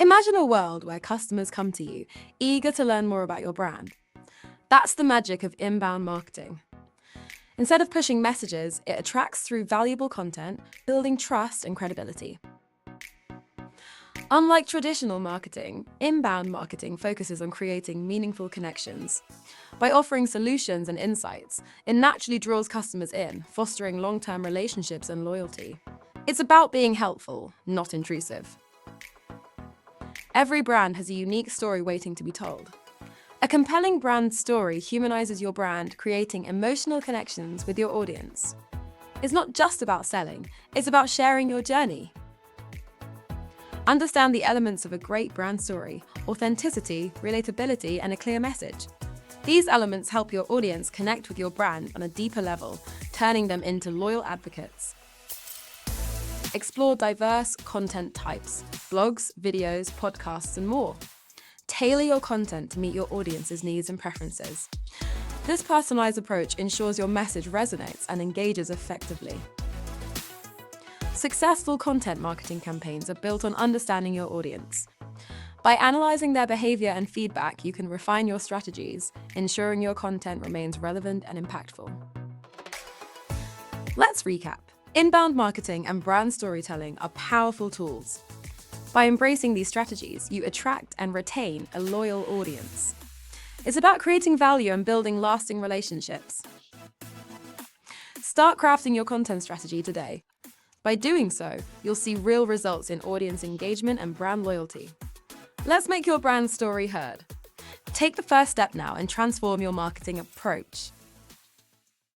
Imagine a world where customers come to you, eager to learn more about your brand. That's the magic of inbound marketing. Instead of pushing messages, it attracts through valuable content, building trust and credibility. Unlike traditional marketing, inbound marketing focuses on creating meaningful connections. By offering solutions and insights, it naturally draws customers in, fostering long-term relationships and loyalty. It's about being helpful, not intrusive. Every brand has a unique story waiting to be told. A compelling brand story humanizes your brand, creating emotional connections with your audience. It's not just about selling, it's about sharing your journey. Understand the elements of a great brand story: authenticity, relatability, and a clear message. These elements help your audience connect with your brand on a deeper level, turning them into loyal advocates. Explore diverse content types: blogs, videos, podcasts, and more. Tailor your content to meet your audience's needs and preferences. This personalized approach ensures your message resonates and engages effectively. Successful content marketing campaigns are built on understanding your audience. By analyzing their behavior and feedback, you can refine your strategies, ensuring your content remains relevant and impactful. Let's recap. Inbound marketing and brand storytelling are powerful tools. By embracing these strategies, you attract and retain a loyal audience. It's about creating value and building lasting relationships. Start crafting your content strategy today. By doing so, you'll see real results in audience engagement and brand loyalty. Let's make your brand story heard. Take the first step now and transform your marketing approach.